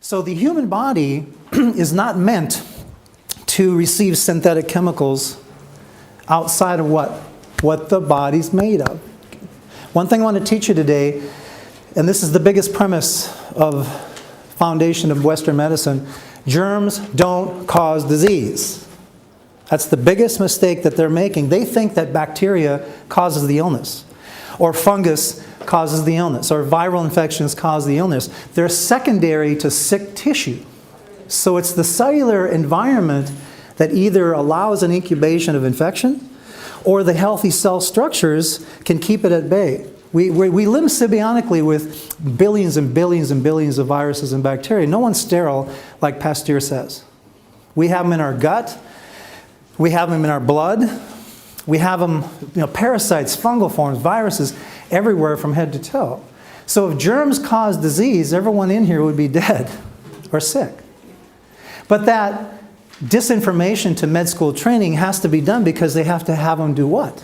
So the human body is not meant to receive synthetic chemicals outside of what the body's made of. One thing I want to teach you today, and this is the biggest premise of foundation of Western medicine, germs don't cause disease. That's the biggest mistake that they're making. They think that bacteria causes the illness, or fungus causes the illness, or viral infections cause the illness. They're secondary to sick tissue. So it's the cellular environment that either allows an incubation of infection, or the healthy cell structures can keep it at bay. We live symbiotically with billions and billions and billions of viruses and bacteria. No one's sterile, like Pasteur says. We have them in our gut. We have them in our blood. We have them, parasites, fungal forms, viruses, everywhere from head to toe. So if germs cause disease, everyone in here would be dead or sick. But that disinformation to med school training has to be done because they have to have them do what?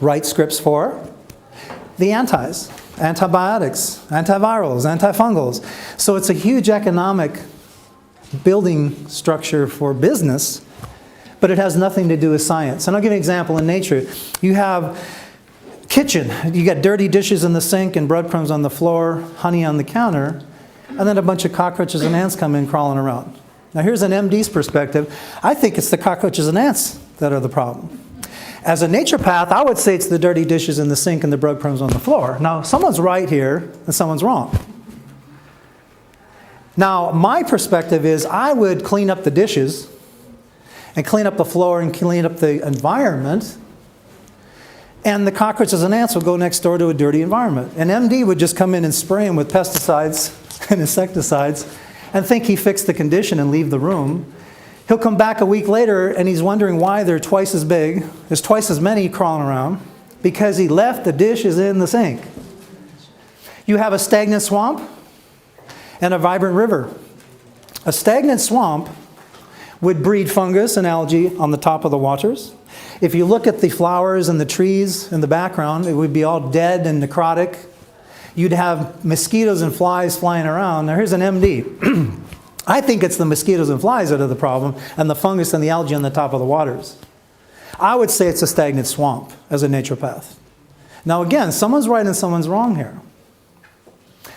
Write scripts for the antis, antibiotics, antivirals, antifungals. So it's a huge economic building structure for business, but it has nothing to do with science. And I'll give you an example in nature. You have kitchen. You got dirty dishes in the sink and breadcrumbs on the floor, honey on the counter, and then a bunch of cockroaches and ants come in crawling around. Now here's an MD's perspective. I think it's the cockroaches and ants that are the problem. As a naturopath, I would say it's the dirty dishes in the sink and the breadcrumbs on the floor. Now, someone's right here and someone's wrong. Now, my perspective is I would clean up the dishes and clean up the floor and clean up the environment, and the cockroaches and ants will go next door to a dirty environment. An MD would just come in and spray them with pesticides and insecticides and think he fixed the condition and leave the room. He'll come back a week later and he's wondering why they're twice as big, there's twice as many crawling around, because he left the dishes in the sink. You have a stagnant swamp and a vibrant river. A stagnant swamp would breed fungus and algae on the top of the waters. If you look at the flowers and the trees in the background, it would be all dead and necrotic. You'd have mosquitoes and flies flying around. Now here's an MD. I think it's the mosquitoes and flies that are the problem, and the fungus and the algae on the top of the waters. I would say it's a stagnant swamp as a naturopath. Now again, someone's right and someone's wrong here.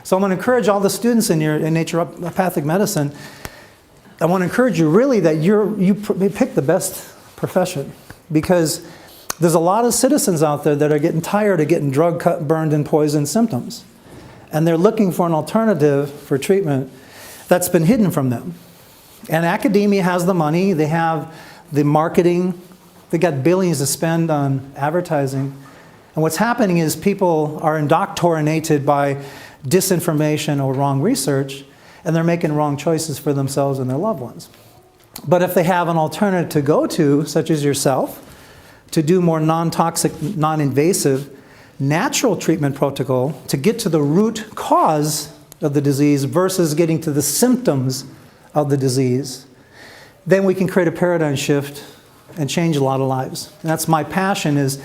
So I'm going to encourage all the students in here in naturopathic medicine. I want to encourage you really that you pick the best profession, because there's a lot of citizens out there that are getting tired of getting drug cut, burned, and poisoned symptoms. And they're looking for an alternative for treatment that's been hidden from them. And academia has the money, they have the marketing, they got billions to spend on advertising. And what's happening is people are indoctrinated by disinformation or wrong research, and they're making wrong choices for themselves and their loved ones. But if they have an alternative to go to, such as yourself, to do more non-toxic, non-invasive, natural treatment protocol to get to the root cause of the disease versus getting to the symptoms of the disease, then we can create a paradigm shift and change a lot of lives. And that's my passion, is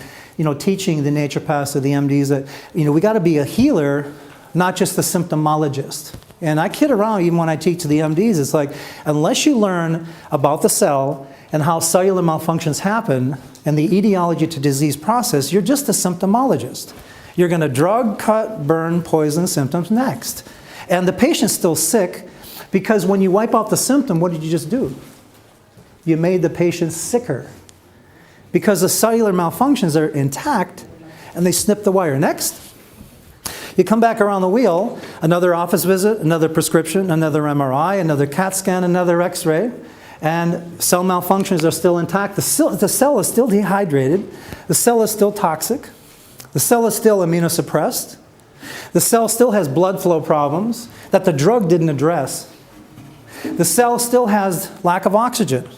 teaching the naturopaths or the MDs that we got to be a healer, not just a symptomologist. And I kid around even when I teach to the MDs. It's like, unless you learn about the cell and how cellular malfunctions happen and the etiology to disease process, you're just a symptomologist. You're going to drug, cut, burn, poison symptoms next. And the patient's still sick because when you wipe out the symptom, what did you just do? You made the patient sicker because the cellular malfunctions are intact and they snip the wire. Next. You come back around the wheel, another office visit, another prescription, another MRI, another CAT scan, another X-ray, and cell malfunctions are still intact. The cell is still dehydrated. The cell is still toxic. The cell is still immunosuppressed. The cell still has blood flow problems that the drug didn't address. The cell still has lack of oxygen.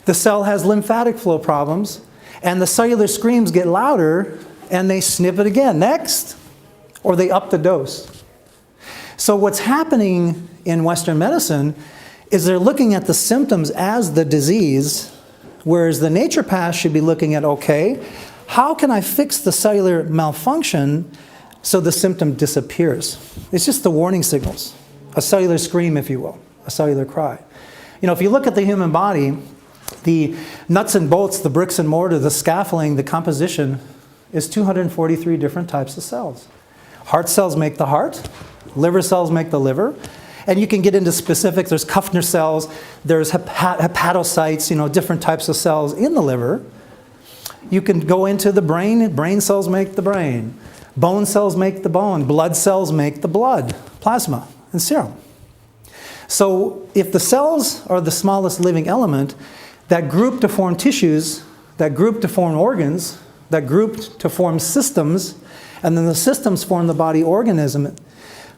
The cell has lymphatic flow problems, and the cellular screams get louder, and they snip it again. Next. Or they up the dose. So what's happening in Western medicine is they're looking at the symptoms as the disease, whereas the naturopath should be looking at, okay, how can I fix the cellular malfunction so the symptom disappears? It's just the warning signals. a cellular scream, if you will, a cellular cry. You know, if you look at the human body, the nuts and bolts, the bricks and mortar, the scaffolding, the composition is 243 different types of cells. Heart cells make the heart, liver cells make the liver, and you can get into specifics. There's Kupfner cells, there's hepatocytes, you know, different types of cells in the liver. You can go into the brain cells make the brain, bone cells make the bone, blood cells make the blood, plasma, and serum. So if the cells are the smallest living element, that group to form tissues, that group to form organs, that group to form systems, and then the systems form the body organism,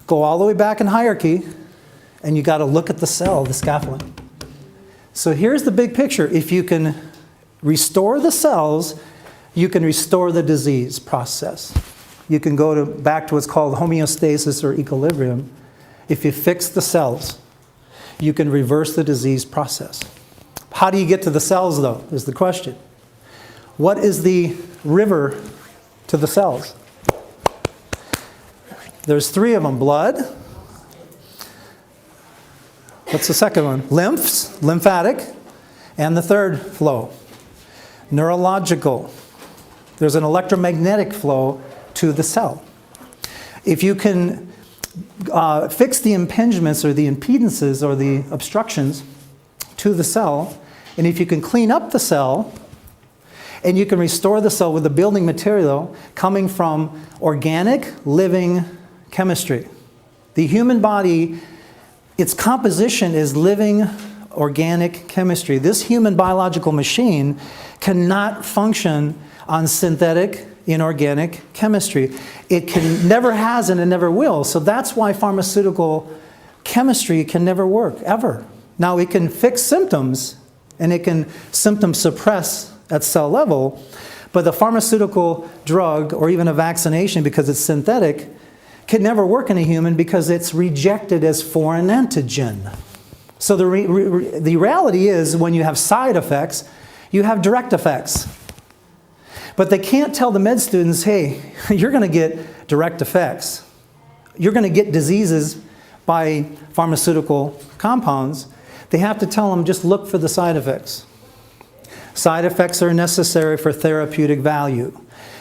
go all the way back in hierarchy, and you got to look at the cell, the scaffolding. So here's the big picture. If you can restore the cells, you can restore the disease process. You can go back to what's called homeostasis or equilibrium. If you fix the cells, you can reverse the disease process. How do you get to the cells, though, is the question. What is the river to the cells? There's three of them. Blood. What's the second one? Lymphatic. And the third flow, neurological. There's an electromagnetic flow to the cell. If you can fix the impingements or the impedances or the obstructions to the cell, and if you can clean up the cell, and you can restore the cell with the building material coming from organic, living chemistry. The human body, its composition is living organic chemistry. This human biological machine cannot function on synthetic, inorganic chemistry. It never has and it never will. So that's why pharmaceutical chemistry can never work, ever. Now it can fix symptoms and it can symptom suppress at cell level, but the pharmaceutical drug or even a vaccination, because it's synthetic, can never work in a human because it's rejected as foreign antigen. So the reality is when you have side effects, you have direct effects. But they can't tell the med students, hey, you're going to get direct effects. You're going to get diseases by pharmaceutical compounds. They have to tell them, just look for the side effects. Side effects are necessary for therapeutic value.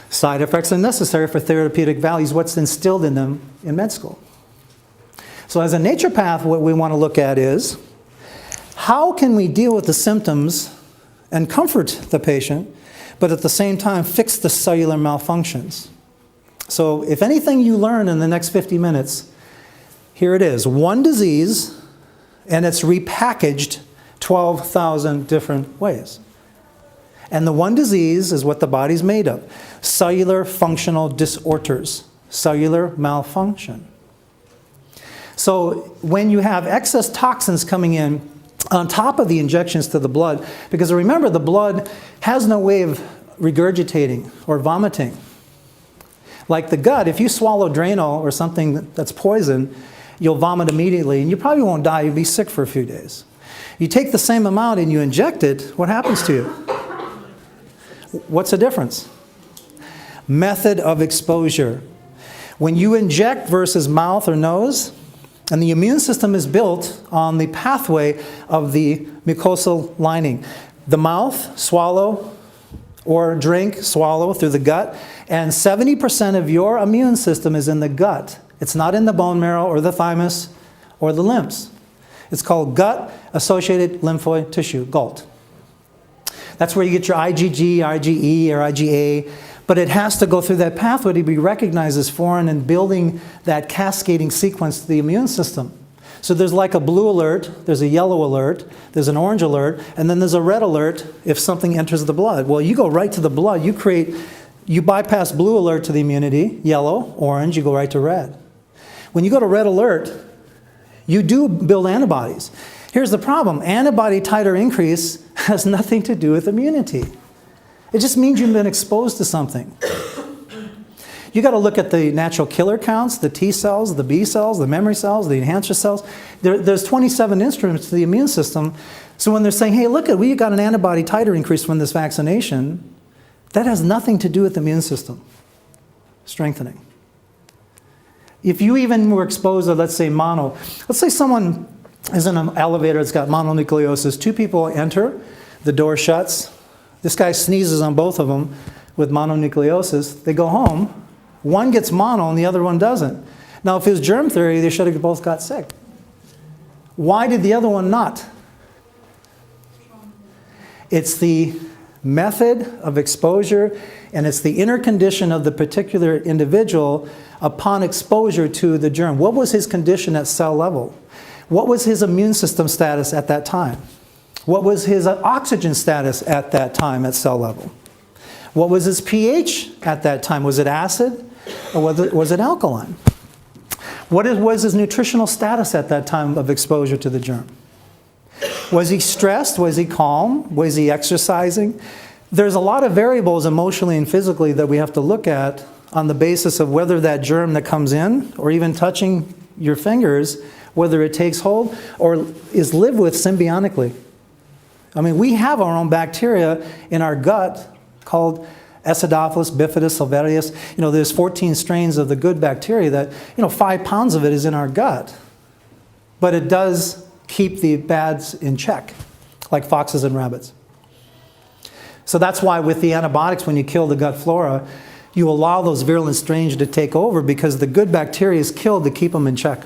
Side effects are necessary for therapeutic values, what's instilled in them in med school. So as a naturopath, what we want to look at is, how can we deal with the symptoms and comfort the patient, but at the same time fix the cellular malfunctions? So if anything you learn in the next 50 minutes, here it is. One disease, and it's repackaged 12,000 different ways. And the one disease is what the body's made of. Cellular functional disorders. Cellular malfunction. So when you have excess toxins coming in on top of the injections to the blood, because remember, the blood has no way of regurgitating or vomiting. Like the gut, if you swallow Drano or something that's poison, you'll vomit immediately and you probably won't die, you'll be sick for a few days. You take the same amount and you inject it, what happens to you? What's the difference? Method of exposure. When you inject versus mouth or nose, and the immune system is built on the pathway of the mucosal lining. The mouth, swallow, or drink, swallow through the gut, and 70% of your immune system is in the gut. It's not in the bone marrow or the thymus or the limbs. It's called gut-associated lymphoid tissue, GALT. That's where you get your IgG, IgE, or IgA, but it has to go through that pathway to be recognized as foreign and building that cascading sequence to the immune system. So there's like a blue alert, there's a yellow alert, there's an orange alert, and then there's a red alert if something enters the blood. Well, you go right to the blood, you bypass blue alert to the immunity, yellow, orange, you go right to red. When you go to red alert, you do build antibodies. Here's the problem. Antibody titer increase has nothing to do with immunity. It just means you've been exposed to something. You got to look at the natural killer counts, the T cells, the B cells, the memory cells, the enhancer cells. There's 27 instruments to the immune system. So when they're saying, hey, look, we got an antibody titer increase from this vaccination, that has nothing to do with the immune system strengthening. If you even were exposed to, let's say someone is in an elevator that's got mononucleosis. Two people enter, the door shuts. This guy sneezes on both of them with mononucleosis. They go home. One gets mono and the other one doesn't. Now, if it was germ theory, they should have both got sick. Why did the other one not? It's the method of exposure, and it's the inner condition of the particular individual upon exposure to the germ. What was his condition at cell level? What was his immune system status at that time? What was his oxygen status at that time at cell level? What was his pH at that time? Was it acid or was it alkaline? What was his nutritional status at that time of exposure to the germ? Was he stressed? Was he calm? Was he exercising? There's a lot of variables emotionally and physically that we have to look at on the basis of whether that germ that comes in, or even touching your fingers, whether it takes hold or is lived with symbiotically. I mean, we have our own bacteria in our gut called Acidophilus bifidus silvarius. There's 14 strains of the good bacteria that, 5 pounds of it is in our gut. But it does keep the bads in check, like foxes and rabbits. So that's why with the antibiotics, when you kill the gut flora, you allow those virulent strains to take over because the good bacteria is killed to keep them in check.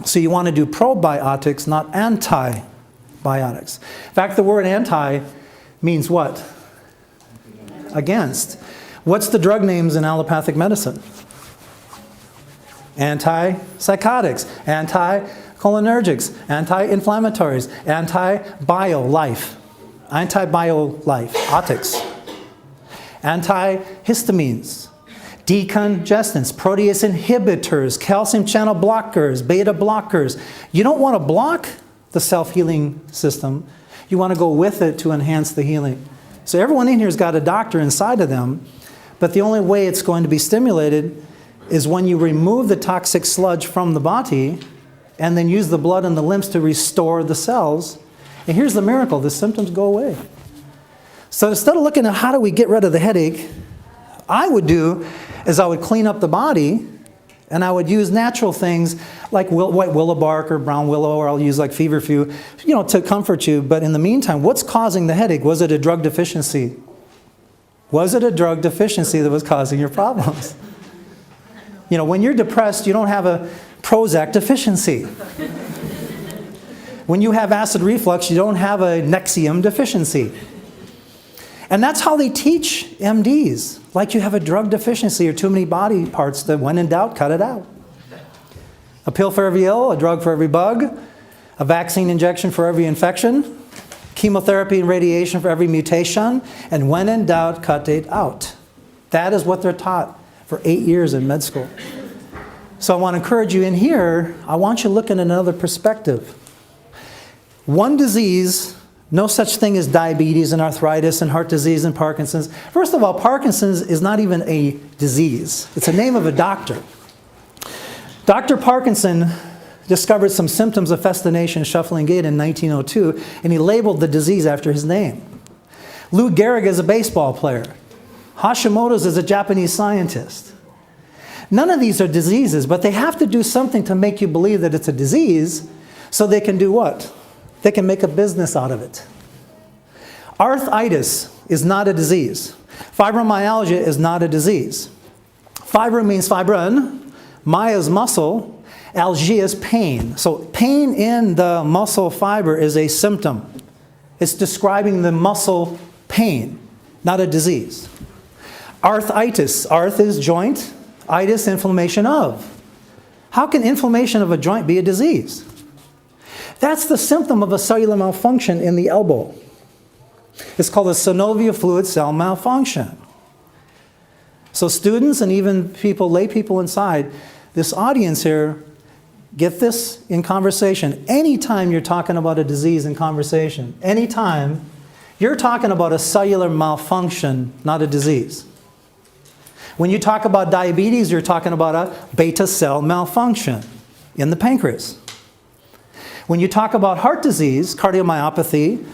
So you want to do probiotics, not antibiotics. In fact, the word anti means what? Against. What's the drug names in allopathic medicine? Antipsychotics, anticholinergics, anti-inflammatories, anti-bio-life, otics, antihistamines, decongestants, protease inhibitors, calcium channel blockers, beta blockers. You don't want to block the self-healing system. You want to go with it to enhance the healing. So everyone in here has got a doctor inside of them, but the only way it's going to be stimulated is when you remove the toxic sludge from the body and then use the blood and the lymph to restore the cells. And here's the miracle, the symptoms go away. So instead of looking at how do we get rid of the headache, I would clean up the body, and I would use natural things like white willow bark or brown willow, or I'll use like feverfew, to comfort you. But in the meantime, what's causing the headache? Was it a drug deficiency? Was it a drug deficiency that was causing your problems? When you're depressed, you don't have a Prozac deficiency. When you have acid reflux, you don't have a Nexium deficiency. And that's how they teach MDs. Like you have a drug deficiency or too many body parts that when in doubt, cut it out. A pill for every ill, a drug for every bug, a vaccine injection for every infection, chemotherapy and radiation for every mutation, and when in doubt, cut it out. That is what they're taught for 8 years in med school. So I want to encourage you in here, I want you to look at another perspective. One disease, no such thing as diabetes and arthritis and heart disease and Parkinson's. First of all, Parkinson's is not even a disease. It's a name of a doctor. Dr. Parkinson discovered some symptoms of festination, shuffling gait in 1902, and he labeled the disease after his name. Lou Gehrig is a baseball player. Hashimoto's is a Japanese scientist. None of these are diseases, but they have to do something to make you believe that it's a disease so they can do what? They can make a business out of it. Arthritis is not a disease. Fibromyalgia is not a disease. Fibro means fibrin, mya is muscle, algia is pain. So pain in the muscle fiber is a symptom. It's describing the muscle pain, not a disease. Arthritis, arth is joint, itis, inflammation of. How can inflammation of a joint be a disease? That's the symptom of a cellular malfunction in the elbow. It's called a synovial fluid cell malfunction. So students and even people, lay people inside, this audience here, get this in conversation. Anytime you're talking about a disease in conversation, anytime, you're talking about a cellular malfunction, not a disease. When you talk about diabetes, you're talking about a beta cell malfunction in the pancreas. When you talk about heart disease, cardiomyopathy,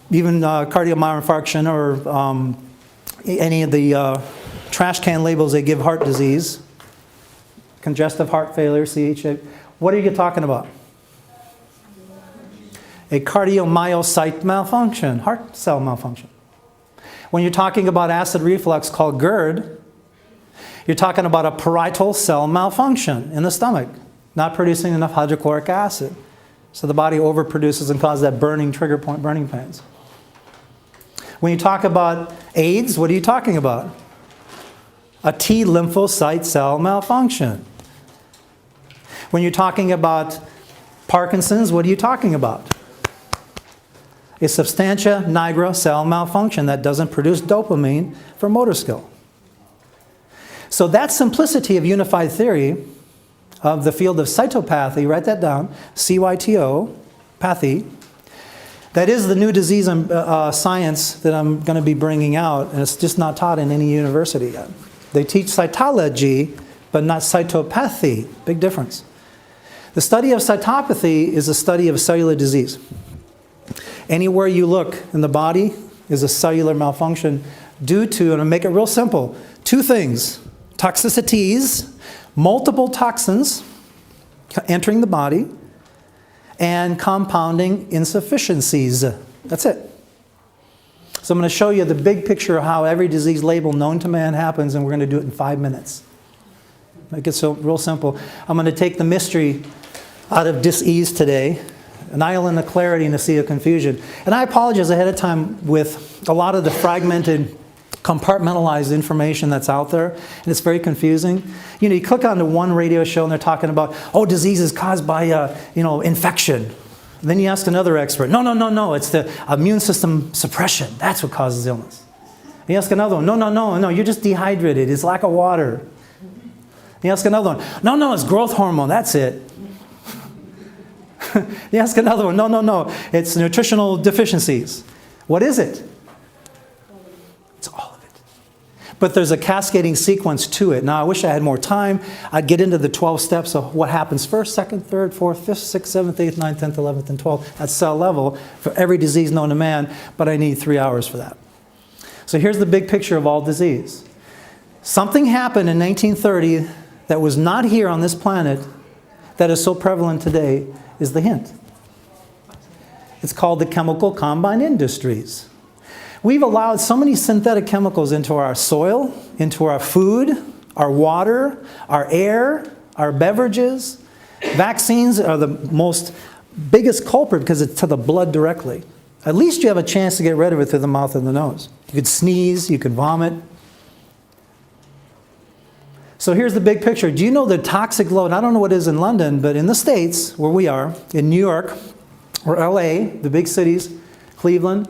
even cardiomyopathy or any of the trash can labels they give heart disease, congestive heart failure, CHA. What are you talking about? A cardiomyocyte malfunction, heart cell malfunction. When you're talking about acid reflux called GERD, you're talking about a parietal cell malfunction in the stomach, not producing enough hydrochloric acid. So the body overproduces and causes that burning trigger point, burning pains. When you talk about AIDS, what are you talking about? A T lymphocyte cell malfunction. When you're talking about Parkinson's, what are you talking about? A substantia nigra cell malfunction that doesn't produce dopamine for motor skill. So that simplicity of unified theory of the field of cytopathy, write that down, CYTO, pathy, that is the new disease science that I'm going to be bringing out, and it's just not taught in any university yet. They teach cytology, but not cytopathy. Big difference. The study of cytopathy is a study of cellular disease. Anywhere you look in the body is a cellular malfunction due to, and I'll make it real simple, two things: toxicities, multiple toxins entering the body, and compounding insufficiencies. That's it. So I'm going to show you the big picture of how every disease label known to man happens, and we're going to do it in 5 minutes. Make it so real simple. I'm going to take the mystery out of dis-ease today, an island of clarity in a sea of confusion. And I apologize ahead of time with a lot of the fragmented, compartmentalized information that's out there, and it's very confusing. You know, you click onto one radio show and they're talking about, oh, disease is caused by, infection. And then you ask another expert, no, it's the immune system suppression. That's what causes illness. And you ask another one, no, you're just dehydrated. It's lack of water. And you ask another one, no, it's growth hormone. That's it. You ask another one, no, it's nutritional deficiencies. What is it? It's all of it. But there's a cascading sequence to it. Now, I wish I had more time. I'd get into the 12 steps of what happens first, second, third, fourth, fifth, sixth, seventh, eighth, ninth, 10th, 11th, and 12th at cell level for every disease known to man, but I need 3 hours for that. So here's the big picture of all disease. Something happened in 1930 that was not here on this planet that is so prevalent today is the hint. It's called the chemical combine industries. We've allowed so many synthetic chemicals into our soil, into our food, our water, our air, our beverages. Vaccines are the biggest culprit because it's to the blood directly. At least you have a chance to get rid of it through the mouth and the nose. You could sneeze, you could vomit. So here's the big picture. Do you know the toxic load? I don't know what it is in London, but in the States, where we are, in New York, or LA, the big cities, Cleveland,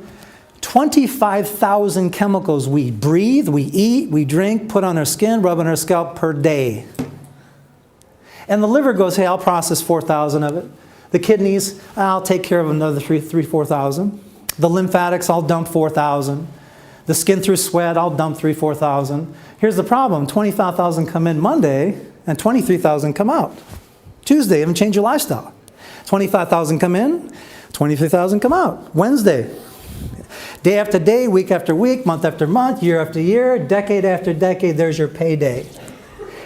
25,000 chemicals we breathe, we eat, we drink, put on our skin, rub on our scalp per day. And the liver goes, hey, I'll process 4,000 of it. The kidneys, I'll take care of another 4,000. The lymphatics, I'll dump 4,000. The skin through sweat, I'll dump 4,000. Here's the problem. 25,000 come in Monday and 23,000 come out. Tuesday, haven't changed your lifestyle. 25,000 come in, 23,000 come out. Wednesday. Day after day, week after week, month after month, year after year, decade after decade, there's your payday.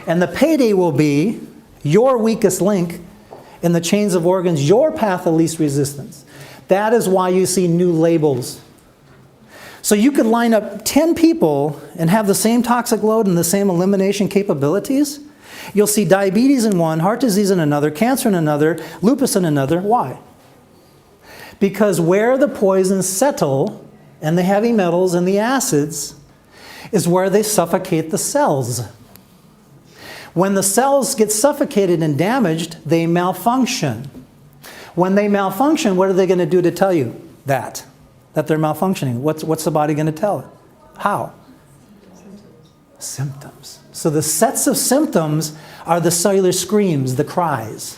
And the payday will be your weakest link in the chains of organs, your path of least resistance. That is why you see new labels. So you could line up 10 people and have the same toxic load and the same elimination capabilities. You'll see diabetes in one, heart disease in another, cancer in another, lupus in another. Why? Because where the poisons settle and the heavy metals and the acids is where they suffocate the cells. When the cells get suffocated and damaged, they malfunction. When they malfunction, what are they going to do to tell you that they're malfunctioning? What's the body going to tell it? How? Symptoms. So the sets of symptoms are the cellular screams, the cries.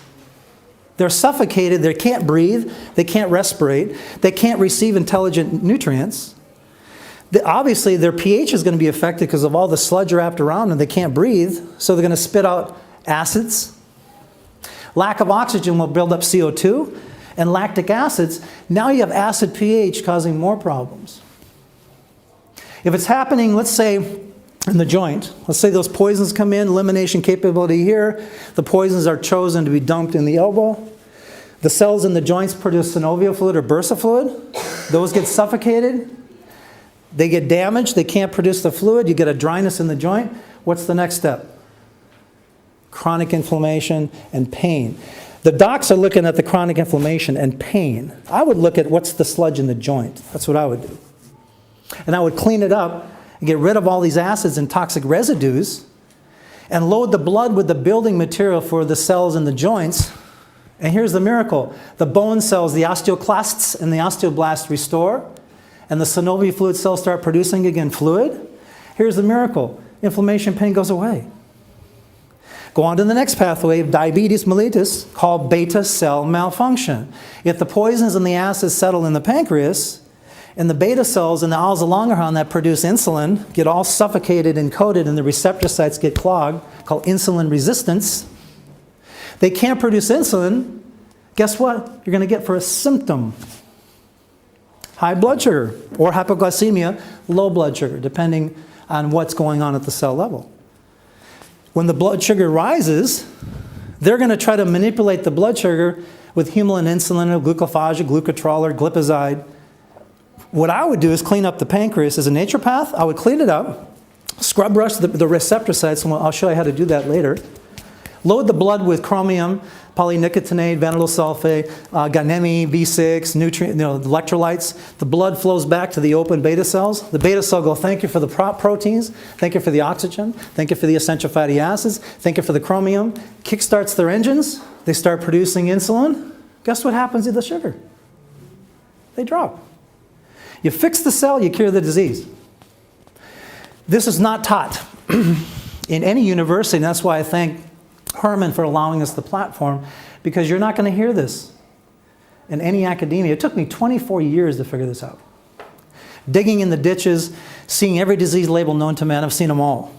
They're suffocated, they can't breathe, they can't respirate, they can't receive intelligent nutrients. Obviously, their pH is going to be affected because of all the sludge wrapped around them. They can't breathe, so they're going to spit out acids. Lack of oxygen will build up CO2 and lactic acids. Now you have acid pH causing more problems. If it's happening, let's say, in the joint. Let's say those poisons come in, elimination capability here. The poisons are chosen to be dumped in the elbow. The cells in the joints produce synovial fluid or bursa fluid. Those get suffocated. They get damaged. They can't produce the fluid. You get a dryness in the joint. What's the next step? Chronic inflammation and pain. The docs are looking at the chronic inflammation and pain. I would look at what's the sludge in the joint. That's what I would do. And I would clean it up and get rid of all these acids and toxic residues and load the blood with the building material for the cells in the joints. And here's the miracle. The bone cells, the osteoclasts and the osteoblasts restore, and the synovial fluid cells start producing again fluid. Here's the miracle. Inflammation, pain goes away. Go on to the next pathway of diabetes mellitus called beta cell malfunction. If the poisons and the acids settle in the pancreas, and the beta cells and the Alza-Langerhans that produce insulin get all suffocated and coated and the receptor sites get clogged, called insulin resistance, they can't produce insulin. Guess what you're going to get for a symptom? High blood sugar or hypoglycemia, low blood sugar, depending on what's going on at the cell level. When the blood sugar rises, they're going to try to manipulate the blood sugar with humoral insulin or glucophage, glucotrol, or glipizide. What I would do is clean up the pancreas. As a naturopath, I would clean it up, scrub brush the receptor sites, and I'll show you how to do that later. Load the blood with chromium, polynicotinate, vanadyl sulfate, ganemi, B6, electrolytes. The blood flows back to the open beta cells. The beta cell go, thank you for the proteins, thank you for the oxygen, thank you for the essential fatty acids, thank you for the chromium. Kickstarts their engines. They start producing insulin. Guess what happens to the sugar? They drop. You fix the cell, you cure the disease. This is not taught in any university, and that's why I thank Herman for allowing us the platform, because you're not going to hear this in any academia. It took me 24 years to figure this out. Digging in the ditches, seeing every disease label known to man, I've seen them all.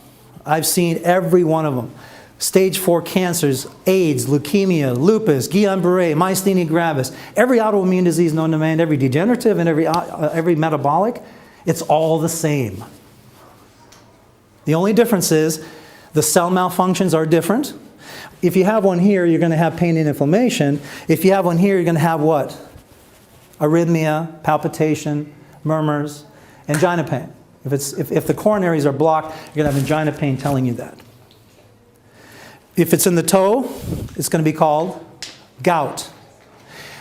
I've seen every one of them. Stage 4 cancers, AIDS, leukemia, lupus, Guillain-Barré, myasthenia gravis, every autoimmune disease known to man, every degenerative and every metabolic, it's all the same. The only difference is the cell malfunctions are different. If you have one here, you're going to have pain and inflammation. If you have one here, you're going to have what? Arrhythmia, palpitation, murmurs, angina pain. If the coronaries are blocked, you're going to have angina pain telling you that. If it's in the toe, it's going to be called gout.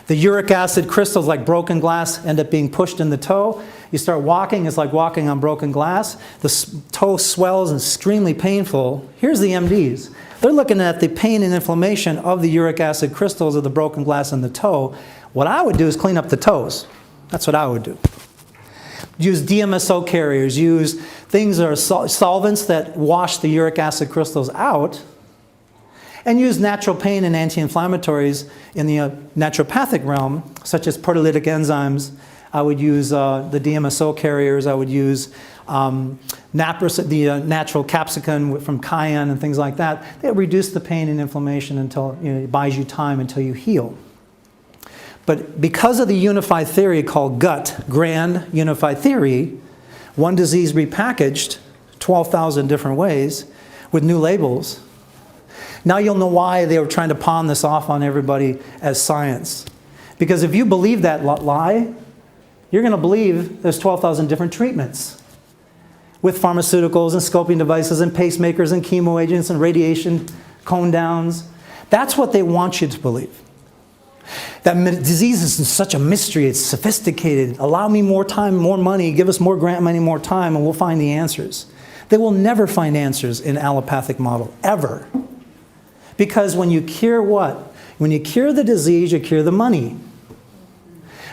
The uric acid crystals, like broken glass, end up being pushed in the toe. You start walking, it's like walking on broken glass. The toe swells and is extremely painful. Here's the MDs. They're looking at the pain and inflammation of the uric acid crystals of the broken glass in the toe. What I would do is clean up the toes. That's what I would do. Use DMSO carriers, use things that are solvents that wash the uric acid crystals out, and use natural pain and anti-inflammatories in the naturopathic realm, such as proteolytic enzymes. I would use the DMSO carriers. I would use the natural capsicum from cayenne and things like that. They reduce the pain and inflammation until it buys you time until you heal. But because of the unified theory called GUT, Grand Unified Theory, one disease repackaged 12,000 different ways with new labels. Now you'll know why they were trying to pawn this off on everybody as science. Because if you believe that lie, you're going to believe there's 12,000 different treatments with pharmaceuticals and scoping devices and pacemakers and chemo agents and radiation cone downs. That's what they want you to believe. That disease is such a mystery, it's sophisticated. Allow me more time, more money, give us more grant money, more time, and we'll find the answers. They will never find answers in allopathic model, ever. Because when you cure what? When you cure the disease, you cure the money.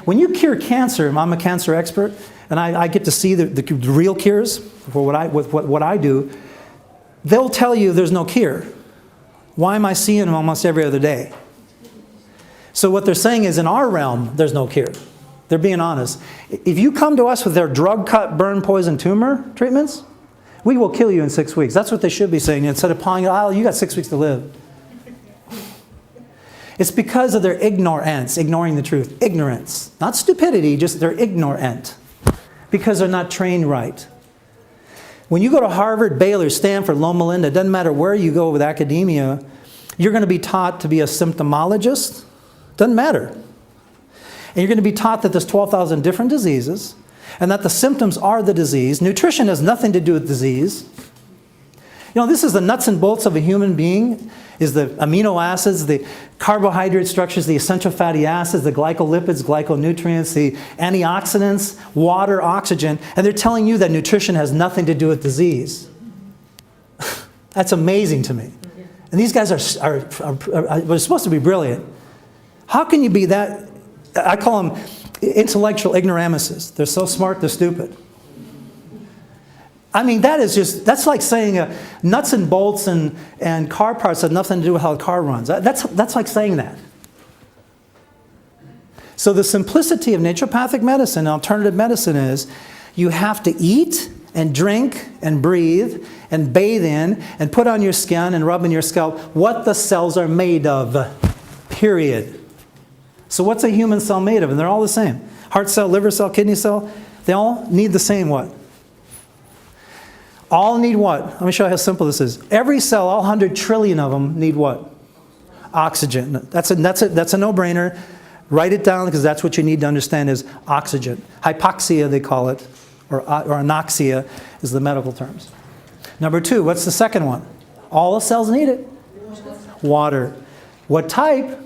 When you cure cancer, I'm a cancer expert, and I get to see the real cures for what I do, they'll tell you there's no cure. Why am I seeing them almost every other day? So what they're saying is in our realm, there's no cure. They're being honest. If you come to us with their drug, cut, burn, poison, tumor treatments, we will kill you in 6 weeks. That's what they should be saying. Instead of pawing, oh, you got 6 weeks to live. It's because of their ignorance, ignoring the truth. Ignorance. Not stupidity, just they're ignorant. Because they're not trained right. When you go to Harvard, Baylor, Stanford, Loma Linda, it doesn't matter where you go with academia, you're going to be taught to be a symptomologist. Doesn't matter. And you're going to be taught that there's 12,000 different diseases and that the symptoms are the disease. Nutrition has nothing to do with disease. You know, this is the nuts and bolts of a human being, is the amino acids, the carbohydrate structures, the essential fatty acids, the glycolipids, glyconutrients, the antioxidants, water, oxygen, and they're telling you that nutrition has nothing to do with disease. That's amazing to me. And these guys are supposed to be brilliant. How can you be that? I call them intellectual ignoramuses. They're so smart, they're stupid. I mean, that's like saying nuts and bolts and car parts have nothing to do with how a car runs. That's like saying that. So the simplicity of naturopathic medicine, alternative medicine, is you have to eat and drink and breathe and bathe in and put on your skin and rub in your scalp what the cells are made of, period. So what's a human cell made of? And they're all the same. Heart cell, liver cell, kidney cell, they all need the same what? All need what? Let me show you how simple this is. Every cell, all 100 trillion of them, need what? Oxygen. That's a no-brainer. Write it down because that's what you need to understand is oxygen. Hypoxia, they call it, or anoxia is the medical terms. Number 2, what's the second one? All the cells need it. Water. What type?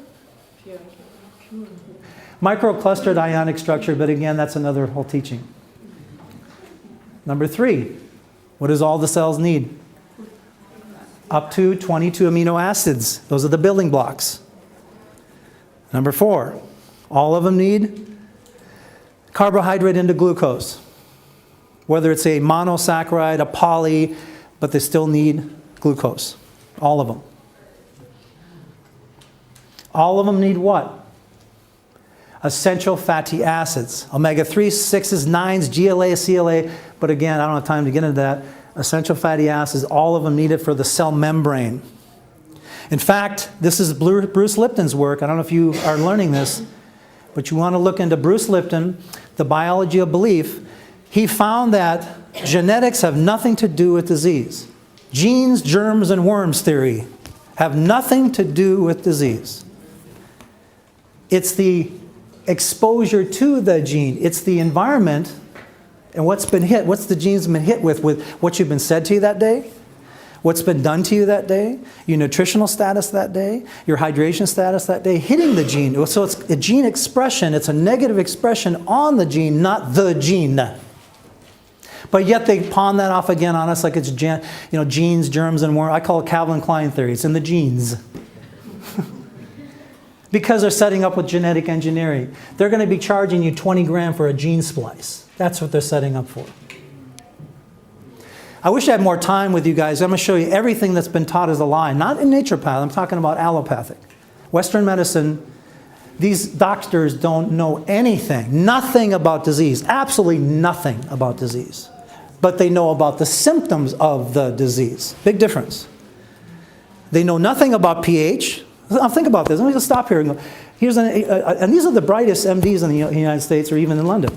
Microclustered ionic structure, but again, that's another whole teaching. Number 3, what does all the cells need? Up to 22 amino acids. Those are the building blocks. Number 4, all of them need carbohydrate into glucose. Whether it's a monosaccharide, a poly, but they still need glucose. All of them. All of them need what? Essential fatty acids. Omega-3, 6s, 9s, GLA, CLA. But again, I don't have time to get into that. Essential fatty acids, all of them needed for the cell membrane. In fact, this is Bruce Lipton's work. I don't know if you are learning this, but you want to look into Bruce Lipton, The Biology of Belief. He found that genetics have nothing to do with disease. Genes, germs, and worms theory have nothing to do with disease. It's the exposure to the gene. It's the environment and what's been hit. What's the genes been hit with what you've been said to you that day? What's been done to you that day? Your nutritional status that day? Your hydration status that day? Hitting the gene. So it's a gene expression. It's a negative expression on the gene, not the gene. But yet they pawn that off again on us like it's genes, germs, and worms. I call it Calvin Klein theory. It's in the genes. Because they're setting up with genetic engineering. They're going to be charging you 20 grand for a gene splice. That's what they're setting up for. I wish I had more time with you guys. I'm going to show you everything that's been taught as a lie. Not in naturopath. I'm talking about allopathic. Western medicine, these doctors don't know anything. Nothing about disease. Absolutely nothing about disease. But they know about the symptoms of the disease. Big difference. They know nothing about pH. Think about this. Let me just stop here and go. And these are the brightest MDs in the United States or even in London.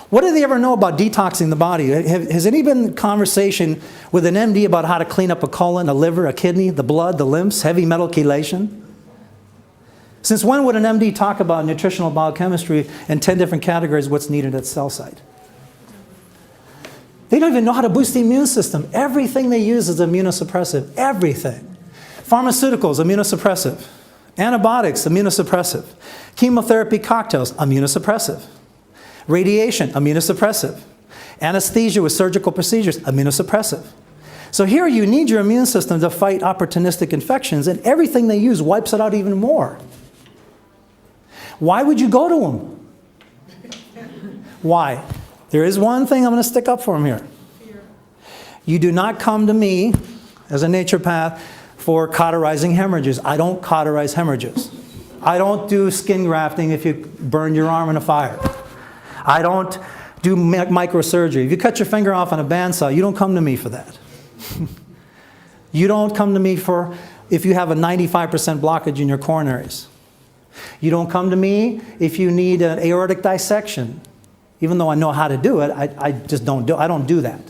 What do they ever know about detoxing the body? Has any been conversation with an MD about how to clean up a colon, a liver, a kidney, the blood, the lymphs, heavy metal chelation? Since when would an MD talk about nutritional biochemistry in 10 different categories, what's needed at cell site? They don't even know how to boost the immune system. Everything they use is immunosuppressive. Everything. Pharmaceuticals, immunosuppressive. Antibiotics, immunosuppressive. Chemotherapy cocktails, immunosuppressive. Radiation, immunosuppressive. Anesthesia with surgical procedures, immunosuppressive. So here you need your immune system to fight opportunistic infections, and everything they use wipes it out even more. Why would you go to them? Why? There is one thing I'm going to stick up for them here. You do not come to me as a naturopath for cauterizing hemorrhages. I don't cauterize hemorrhages. I don't do skin grafting if you burn your arm in a fire. I don't do microsurgery. If you cut your finger off on a bandsaw, you don't come to me for that. You don't come to me for if you have a 95% blockage in your coronaries. You don't come to me if you need an aortic dissection. Even though I know how to do it, I just don't do that.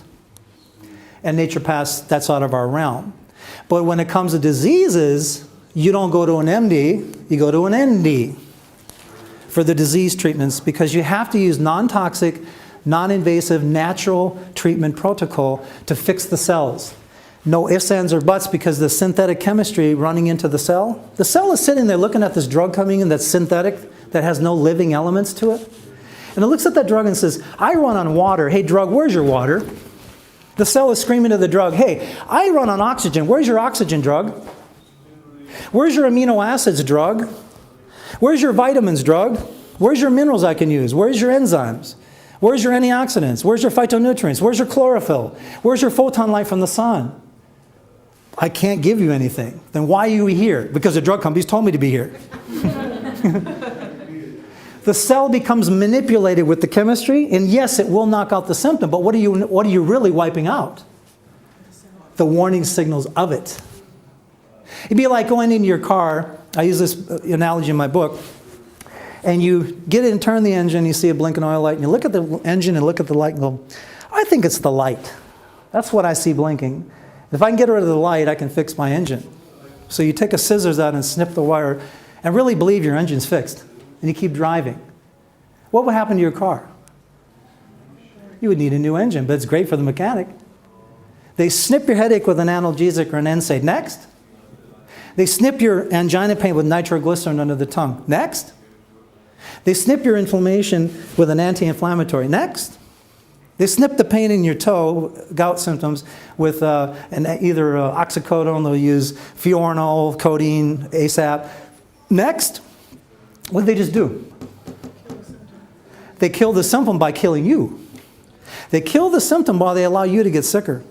and naturopaths, that's out of our realm. But when it comes to diseases, you don't go to an MD, you go to an ND for the disease treatments, because you have to use non-toxic, non-invasive, natural treatment protocol to fix the cells. No ifs, ands, or buts, because the synthetic chemistry running into the cell is sitting there looking at this drug coming in that's synthetic, that has no living elements to it. And it looks at that drug and says, I run on water. Hey, drug, where's your water? The cell is screaming to the drug, hey, I run on oxygen. Where's your oxygen, drug? Where's your amino acids, drug? Where's your vitamins, drug? Where's your minerals I can use? Where's your enzymes? Where's your antioxidants? Where's your phytonutrients? Where's your chlorophyll? Where's your photon light from the sun? I can't give you anything. Then why are you here? Because the drug companies told me to be here. The cell becomes manipulated with the chemistry, and yes, it will knock out the symptom, but what are you really wiping out? The warning signals of it. It'd be like going into your car. I use this analogy in my book. And you get in, turn the engine, you see a blinking oil light, and you look at the engine and look at the light and go, I think it's the light. That's what I see blinking. If I can get rid of the light, I can fix my engine. So you take a scissors out and snip the wire and really believe your engine's fixed. And you keep driving. What would happen to your car? You would need a new engine, but it's great for the mechanic. They snip your headache with an analgesic or an NSAID. Next. They snip your angina pain with nitroglycerin under the tongue. Next. They snip your inflammation with an anti-inflammatory. Next. They snip the pain in your toe, gout symptoms, with either oxycodone, they'll use Fiorinol, codeine, ASAP. Next. What did they just do? They kill the symptom by killing you. They kill the symptom while they allow you to get sicker.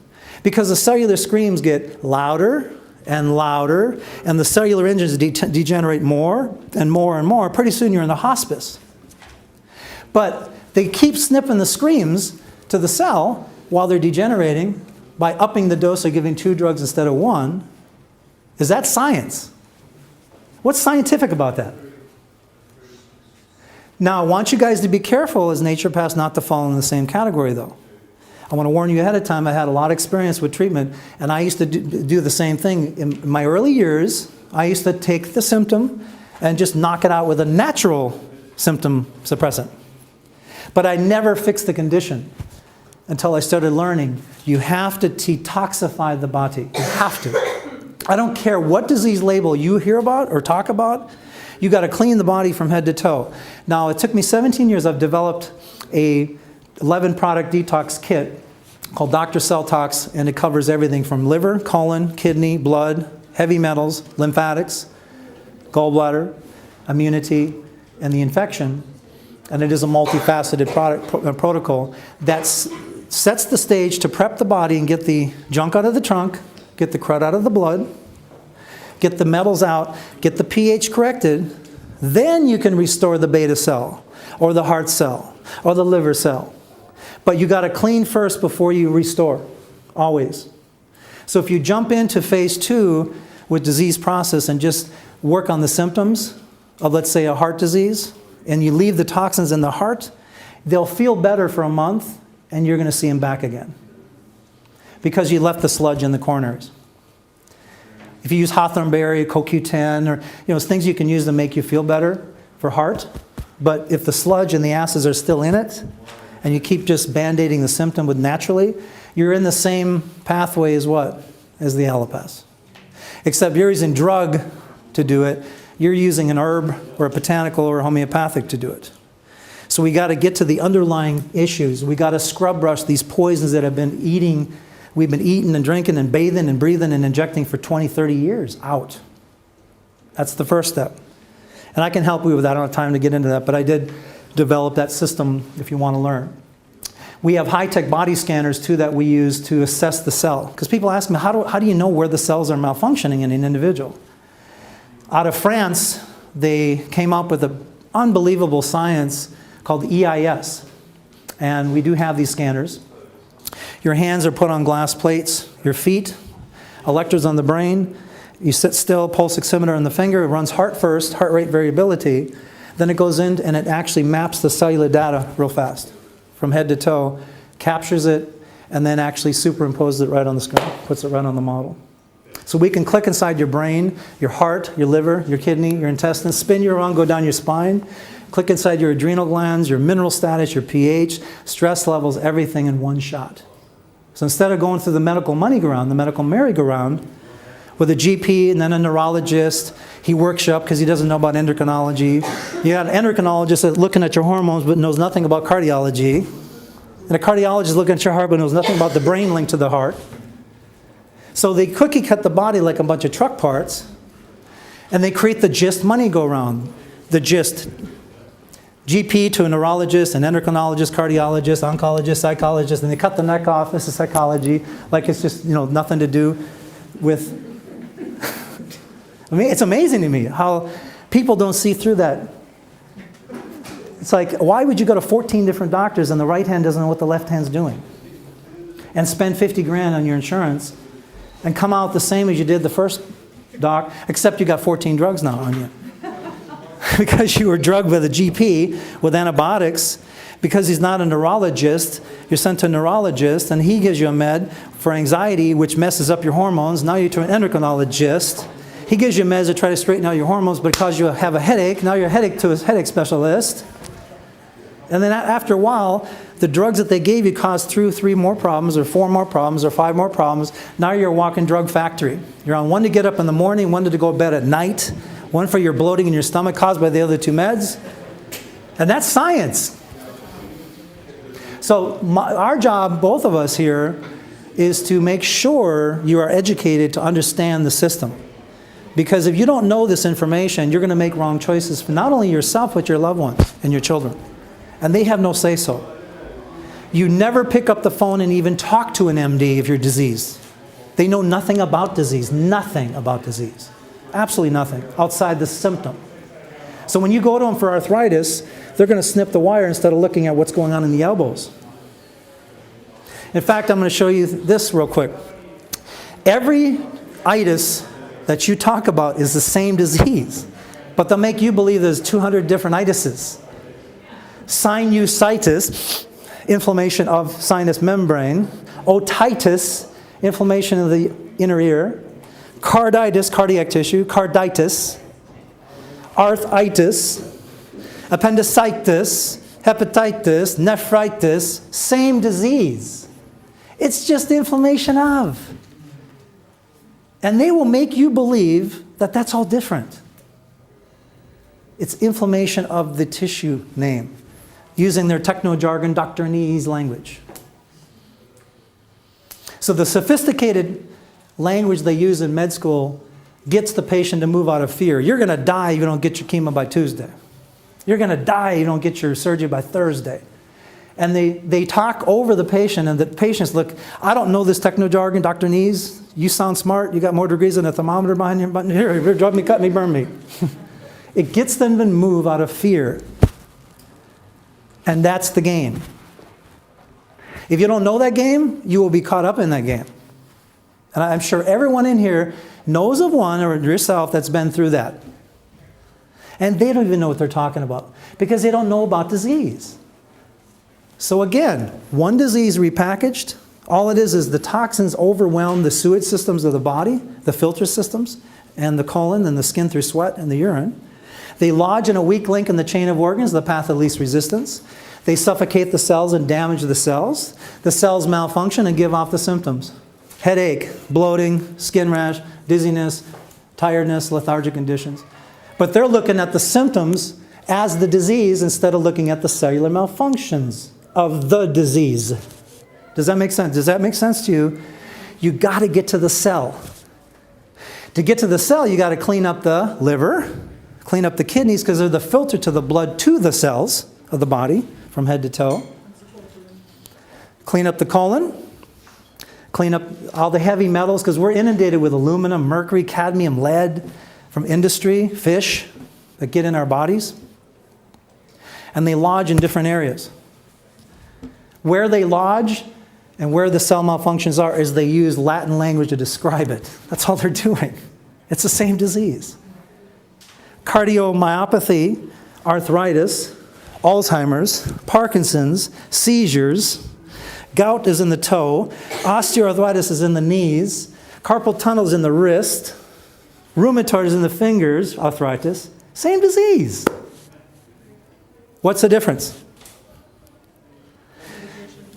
Because the cellular screams get louder and louder, and the cellular engines degenerate more and more and more. Pretty soon you're in the hospice. But they keep snipping the screams to the cell while they're degenerating by upping the dose or giving 2 drugs instead of 1. Is that science? What's scientific about that? Now, I want you guys to be careful as naturopaths not to fall in the same category, though. I want to warn you ahead of time, I had a lot of experience with treatment, and I used to do the same thing. In my early years, I used to take the symptom and just knock it out with a natural symptom suppressant. But I never fixed the condition until I started learning. You have to detoxify the body. You have to. I don't care what disease label you hear about or talk about, you got to clean the body from head to toe. Now, it took me 17 years. I've developed a 11-product detox kit called Dr. Celltox, and it covers everything from liver, colon, kidney, blood, heavy metals, lymphatics, gallbladder, immunity, and the infection. And it is a multifaceted protocol that sets the stage to prep the body and get the junk out of the trunk, get the crud out of the blood, get the metals out, get the pH corrected, then you can restore the beta cell, or the heart cell, or the liver cell. But you got to clean first before you restore, always. So if you jump into phase 2 with disease process and just work on the symptoms of, let's say, a heart disease, and you leave the toxins in the heart, they'll feel better for a month, and you're going to see them back again. Because you left the sludge in the coronaries. If you use hawthorn berry, CoQ10, or things you can use to make you feel better for heart, but if the sludge and the acids are still in it, and you keep just band-aiding the symptom with naturally, you're in the same pathway as what? As the allopaths. Except you're using drug to do it, you're using an herb or a botanical or a homeopathic to do it. So we got to get to the underlying issues. We got to scrub brush these poisons that have been we've been eating and drinking and bathing and breathing and injecting for 20, 30 years out. That's the first step. And I can help you with that. I don't have time to get into that, but I did develop that system if you want to learn. We have high-tech body scanners, too, that we use to assess the cell. Because people ask me, how do you know where the cells are malfunctioning in an individual? Out of France, they came up with an unbelievable science called EIS. And we do have these scanners. Your hands are put on glass plates, your feet, electrodes on the brain. You sit still, pulse oximeter in the finger. It runs heart first, heart rate variability. Then it goes in and it actually maps the cellular data real fast from head to toe, captures it, and then actually superimposes it right on the screen, puts it right on the model. So we can click inside your brain, your heart, your liver, your kidney, your intestines, spin you around, go down your spine, click inside your adrenal glands, your mineral status, your pH, stress levels, everything in one shot. So instead of going through the medical money-go-round, the medical merry-go-round, with a GP and then a neurologist, he works you up because he doesn't know about endocrinology. You got an endocrinologist that's looking at your hormones but knows nothing about cardiology. And a cardiologist looking at your heart but knows nothing about the brain link to the heart. So they cookie cut the body like a bunch of truck parts, and they create the GIST money-go-round. The GIST. GP to a neurologist, an endocrinologist, cardiologist, oncologist, psychologist, and they cut the neck off. This is psychology, like it's just, nothing to do with... I mean, it's amazing to me how people don't see through that. It's like, why would you go to 14 different doctors and the right hand doesn't know what the left hand's doing? And spend 50 grand on your insurance and come out the same as you did the first doc, except you got 14 drugs now on you. Because you were drugged with a GP with antibiotics. Because he's not a neurologist, you're sent to a neurologist and he gives you a med for anxiety, which messes up your hormones. Now you're to an endocrinologist. He gives you meds to try to straighten out your hormones, but because you have a headache, now you're a headache to a headache specialist. And then after a while, the drugs that they gave you caused 2 or 3 more problems, or 4 more problems, or 5 more problems. Now you're a walking drug factory. You're on one to get up in the morning, one to go to bed at night, one for your bloating in your stomach caused by the other 2 meds. And that's science. So our job, both of us here, is to make sure you are educated to understand the system. Because if you don't know this information, you're going to make wrong choices for not only yourself, but your loved ones and your children. And they have no say-so. You never pick up the phone and even talk to an MD if you're diseased. They know nothing about disease, nothing about disease. Absolutely nothing, outside the symptom. So when you go to them for arthritis, they're going to snip the wire instead of looking at what's going on in the elbows. In fact, I'm going to show you this real quick. Every itis that you talk about is the same disease, but they'll make you believe there's 200 different itises. Sinusitis, inflammation of sinus membrane. Otitis, inflammation of the inner ear. Carditis, cardiac tissue. Carditis. Arthritis. Appendicitis. Hepatitis. Nephritis. Same disease. It's just inflammation of. And they will make you believe that that's all different. It's inflammation of the tissue name, using their techno-jargon, doctornese language. So the sophisticated language they use in med school gets the patient to move out of fear. You're going to die if you don't get your chemo by Tuesday. You're going to die if you don't get your surgery by Thursday. And they talk over the patient, and the patients look, I don't know this techno-jargon, doctorese. You sound smart. You got more degrees than a thermometer behind your button. Here, drug me, cut me, burn me. It gets them to move out of fear. And that's the game. If you don't know that game, you will be caught up in that game. And I'm sure everyone in here knows of one or yourself that's been through that. And they don't even know what they're talking about because they don't know about disease. So again, one disease repackaged. All it is the toxins overwhelm the sewage systems of the body, the filter systems, and the colon and the skin through sweat and the urine. They lodge in a weak link in the chain of organs, the path of least resistance. They suffocate the cells and damage the cells. The cells malfunction and give off the symptoms. Headache, bloating, skin rash, dizziness, tiredness, lethargic conditions. But they're looking at the symptoms as the disease instead of looking at the cellular malfunctions of the disease. Does that make sense? Does that make sense to you? You got to get to the cell. To get to the cell, you got to clean up the liver, clean up the kidneys because they're the filter to the blood to the cells of the body from head to toe. Clean up the colon. Clean up all the heavy metals because we're inundated with aluminum, mercury, cadmium, lead from industry, fish that get in our bodies. And they lodge in different areas. Where they lodge and where the cell malfunctions are is they use Latin language to describe it. That's all they're doing. It's the same disease. Cardiomyopathy, arthritis, Alzheimer's, Parkinson's, seizures, Gout is in the toe. Osteoarthritis is in the knees. Carpal tunnel is in the wrist. Rheumatoid is in the fingers, arthritis. Same disease. What's the difference?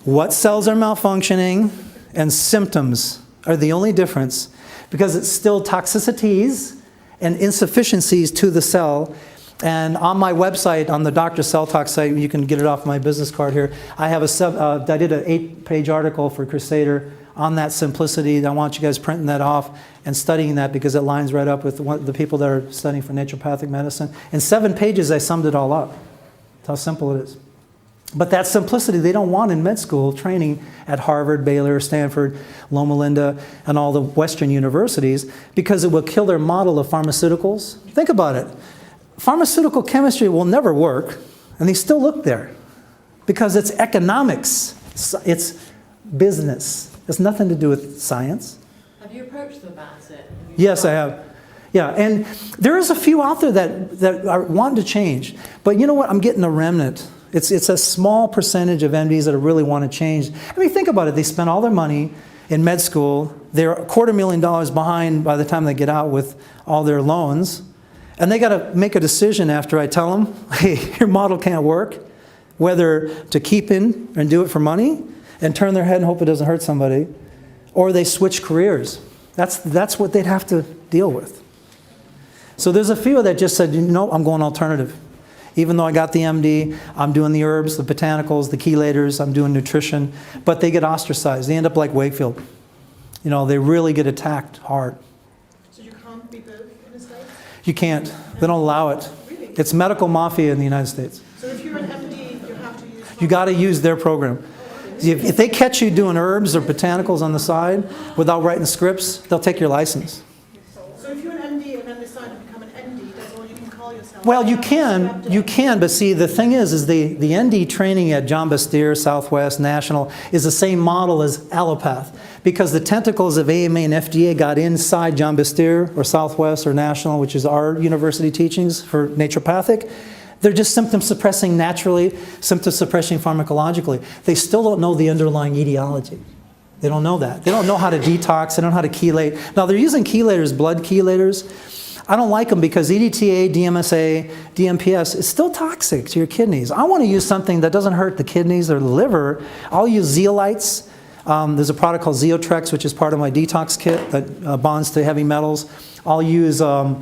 What cells are malfunctioning and symptoms are the only difference, because it's still toxicities and insufficiencies to the cell. And on my website, on the Dr. Cell Talk site, you can get it off my business card here, I have I did an 8-page article for Crusader on that simplicity. I want you guys printing that off and studying that, because it lines right up with the people that are studying for naturopathic medicine. In 7 pages, I summed it all up. That's how simple it is. But that simplicity they don't want in med school training at Harvard, Baylor, Stanford, Loma Linda, and all the Western universities, because it will kill their model of pharmaceuticals. Think about it. Pharmaceutical chemistry will never work, and they still look there, because it's economics. It's business. It's nothing to do with science. Have you approached them about it? Yes, I have. Yeah, and there is a few out there that are wanting to change. But you know what? I'm getting a remnant. It's a small percentage of MDs that really want to change. I mean, think about it. They spend all their money in med school. They're $250,000 behind by the time they get out with all their loans. And they got to make a decision after I tell them, hey, your model can't work, whether to keep in and do it for money and turn their head and hope it doesn't hurt somebody, or they switch careers. That's what they'd have to deal with. So there's a few that just said, no, I'm going alternative. Even though I got the MD, I'm doing the herbs, the botanicals, the chelators, I'm doing nutrition, but they get ostracized. They end up like Wakefield. You know, they really get attacked hard. So you can't be both in the States? You can't. They don't allow it. Really? It's medical mafia in the United States. So if you're an MD, you have to use... You got to use their program. If they catch you doing herbs or botanicals on the side without writing scripts, they'll take your license. So if you're an MD and then decide to become an ND, that's all you can call yourself? Well, you can, but see, the thing is the ND training at John Bastyr, Southwest, National, is the same model as allopath, because the tentacles of AMA and FDA got inside John Bastyr or Southwest or National, which is our university teachings for naturopathic. They're just symptom suppressing naturally, symptom suppressing pharmacologically. They still don't know the underlying etiology. They don't know that. They don't know how to detox. They don't know how to chelate. Now, they're using chelators, blood chelators. I don't like them because EDTA, DMSA, DMPS is still toxic to your kidneys. I want to use something that doesn't hurt the kidneys or the liver. I'll use zeolites. There's a product called Zeotrex, which is part of my detox kit that bonds to heavy metals. I'll use a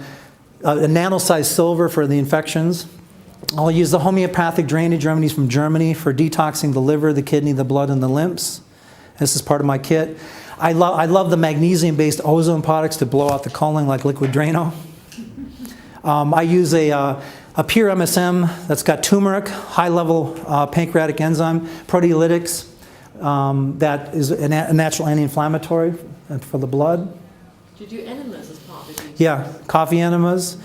nano-sized silver for the infections. I'll use the homeopathic drainage remedies from Germany for detoxing the liver, the kidney, the blood, and the lymphs. This is part of my kit. I love the magnesium-based ozone products to blow out the colon like Liquid Drano. I use a pure MSM that's got turmeric, high-level pancreatic enzyme, proteolytics, that is a natural anti-inflammatory for the blood. Do you do enemas as part of it? Yeah, coffee enemas,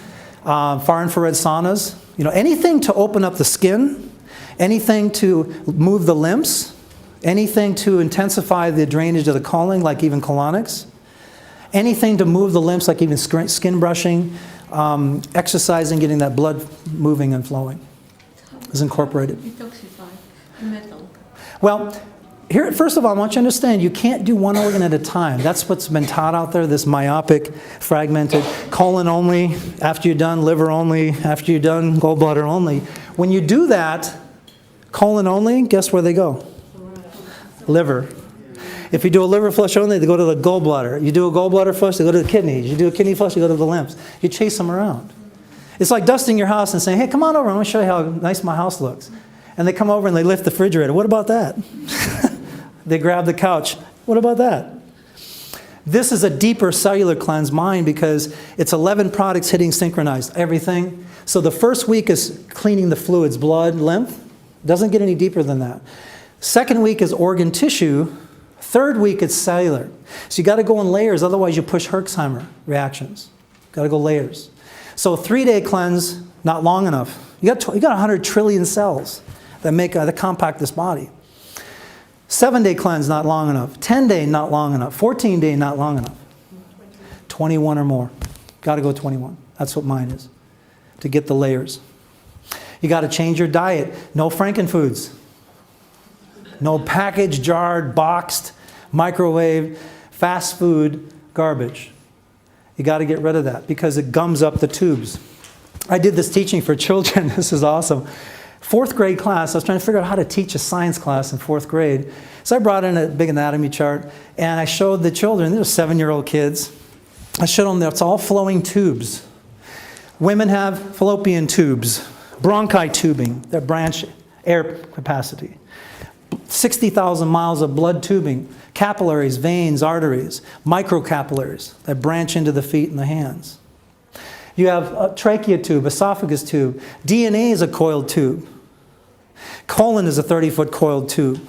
far infrared saunas. You know, anything to open up the skin, anything to move the lymphs, anything to intensify the drainage of the colon, like even colonics, anything to move the lymphs, like even skin brushing, exercising, getting that blood moving and flowing is incorporated. Detoxify metal. Well, here, first of all, I want you to understand, you can't do one organ at a time. That's what's been taught out there, this myopic, fragmented, colon only, after you're done, liver only, after you're done, gallbladder only. When you do that, colon only, guess where they go? Liver. If you do a liver flush only, they go to the gallbladder. You do a gallbladder flush, they go to the kidneys. You do a kidney flush, they go to the lymphs. You chase them around. It's like dusting your house and saying, hey, come on over, I want to show you how nice my house looks. And they come over and they lift the refrigerator. What about that? They grab the couch. What about that? This is a deeper cellular cleanse, mine, because it's 11 products hitting synchronized, everything. So the first week is cleaning the fluids, blood, lymph. Doesn't get any deeper than that. Second week is organ tissue. Third week it's cellular. So you got to go in layers, otherwise you push Herxheimer reactions. Got to go layers. So a 3-day cleanse, not long enough. You got 100 trillion cells that compact this body. 7-day cleanse, not long enough. 10-day, not long enough. 14-day, not long enough. 21 or more. Got to go 21. That's what mine is, to get the layers. You got to change your diet. No frankenfoods. No packaged, jarred, boxed, microwave, fast food garbage. You got to get rid of that because it gums up the tubes. I did this teaching for children. This is awesome. 4th grade class, I was trying to figure out how to teach a science class in 4th grade. So I brought in a big anatomy chart, and I showed the children, these are 7-year-old kids, I showed them that it's all flowing tubes. Women have fallopian tubes, bronchi tubing, that branch air capacity. 60,000 miles of blood tubing, capillaries, veins, arteries, microcapillaries that branch into the feet and the hands. You have a trachea tube, esophagus tube. DNA is a coiled tube. Colon is a 30-foot coiled tube.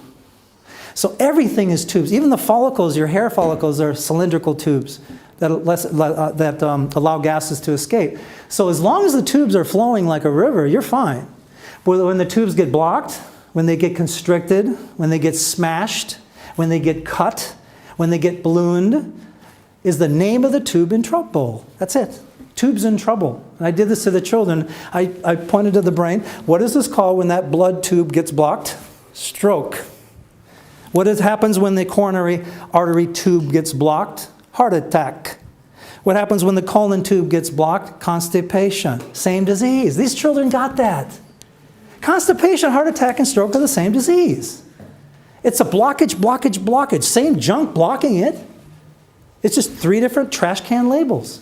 So everything is tubes. Even the follicles, your hair follicles, are cylindrical tubes that allow gases to escape. So as long as the tubes are flowing like a river, you're fine. But when the tubes get blocked, when they get constricted, when they get smashed, when they get cut, when they get ballooned, is the name of the tube in trouble. That's it. Tube's in trouble. And I did this to the children. I pointed to the brain. What is this called when that blood tube gets blocked? Stroke. What happens when the coronary artery tube gets blocked? Heart attack. What happens when the colon tube gets blocked? Constipation. Same disease. These children got that. Constipation, heart attack, and stroke are the same disease. It's a blockage, blockage, blockage. Same junk blocking it. It's just 3 different trash can labels.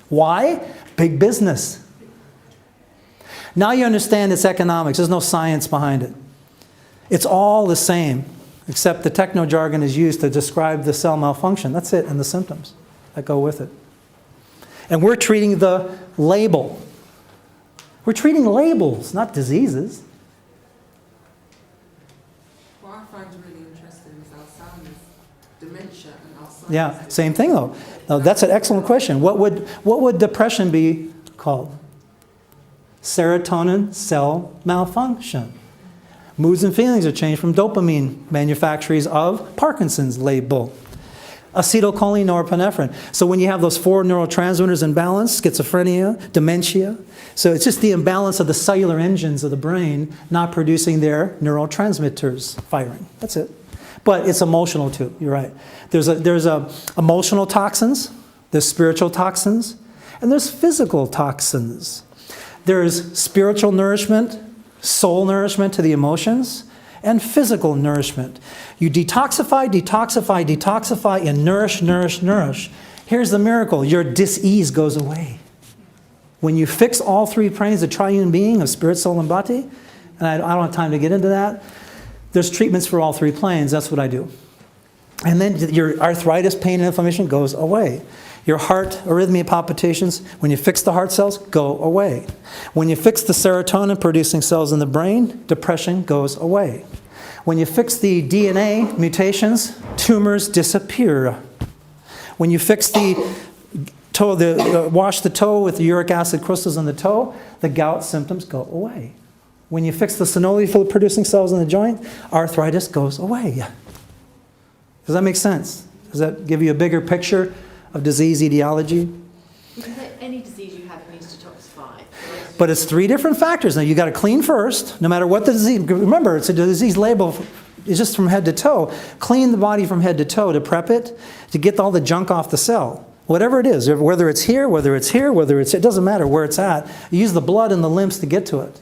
Why? Big business. Now you understand it's economics. There's no science behind it. It's all the same, except the techno jargon is used to describe the cell malfunction. That's it, and the symptoms that go with it. And we're treating the label. We're treating labels, not diseases. What I find really interesting is Alzheimer's, dementia, and Alzheimer's. Yeah, same thing though. Now, that's an excellent question. What would depression be called? Serotonin cell malfunction. Moods and feelings are changed from dopamine manufacturers of Parkinson's label. Acetylcholine, norepinephrine. So when you have those 4 neurotransmitters in balance, schizophrenia, dementia, so it's just the imbalance of the cellular engines of the brain not producing their neurotransmitters firing. That's it. But it's emotional too, you're right. There's emotional toxins, there's spiritual toxins, and there's physical toxins. There's spiritual nourishment, soul nourishment to the emotions, and physical nourishment. You detoxify, detoxify, detoxify, and nourish, nourish, nourish. Here's the miracle. Your dis-ease goes away. When you fix all 3 planes, the triune being of spirit, soul, and body, and I don't have time to get into that, there's treatments for all 3 planes. That's what I do. And then your arthritis, pain, and inflammation goes away. Your heart, arrhythmia, palpitations, when you fix the heart cells, go away. When you fix the serotonin-producing cells in the brain, depression goes away. When you fix the DNA mutations, tumors disappear. When you fix the toe, wash the toe with the uric acid crystals on the toe, the gout symptoms go away. When you fix the synovial-producing cells in the joint, arthritis goes away. Does that make sense? Does that give you a bigger picture of disease etiology? Because any disease you have, it needs to detoxify. But it's 3 different factors. Now you got to clean first, no matter what the disease. Remember, it's a disease label. It's just from head to toe. Clean the body from head to toe to prep it, to get all the junk off the cell. Whatever it is, whether it's here, whether it's here, it doesn't matter where it's at. You use the blood and the lymphs to get to it.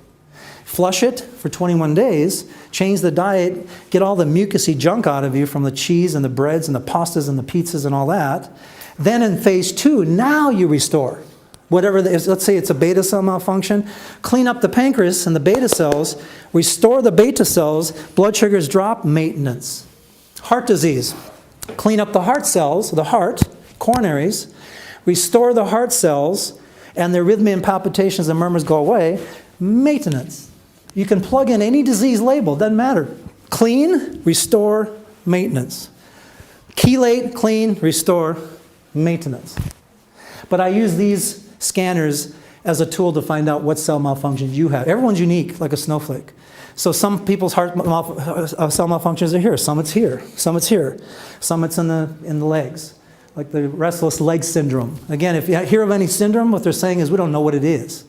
Flush it for 21 days, change the diet, get all the mucousy junk out of you from the cheese and the breads and the pastas and the pizzas and all that. Then in phase 2, now you restore. Whatever, let's say it's a beta cell malfunction, clean up the pancreas and the beta cells, restore the beta cells, blood sugars drop, maintenance. Heart disease, clean up the heart cells, the heart, coronaries, restore the heart cells, and the arrhythmia and palpitations and murmurs go away, maintenance. You can plug in any disease label, doesn't matter. Clean, restore, maintenance. Chelate, clean, restore, maintenance. But I use these scanners as a tool to find out what cell malfunctions you have. Everyone's unique, like a snowflake. So some people's cell malfunctions are here. Some it's here. Some it's here. Some it's in the legs, like the restless leg syndrome. Again, if you hear of any syndrome, what they're saying is we don't know what it is.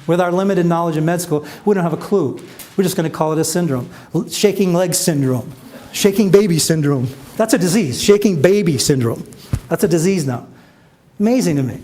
With our limited knowledge in med school, we don't have a clue. We're just going to call it a syndrome. Shaking leg syndrome. Shaking baby syndrome. That's a disease. Shaking baby syndrome. That's a disease now. Amazing to me.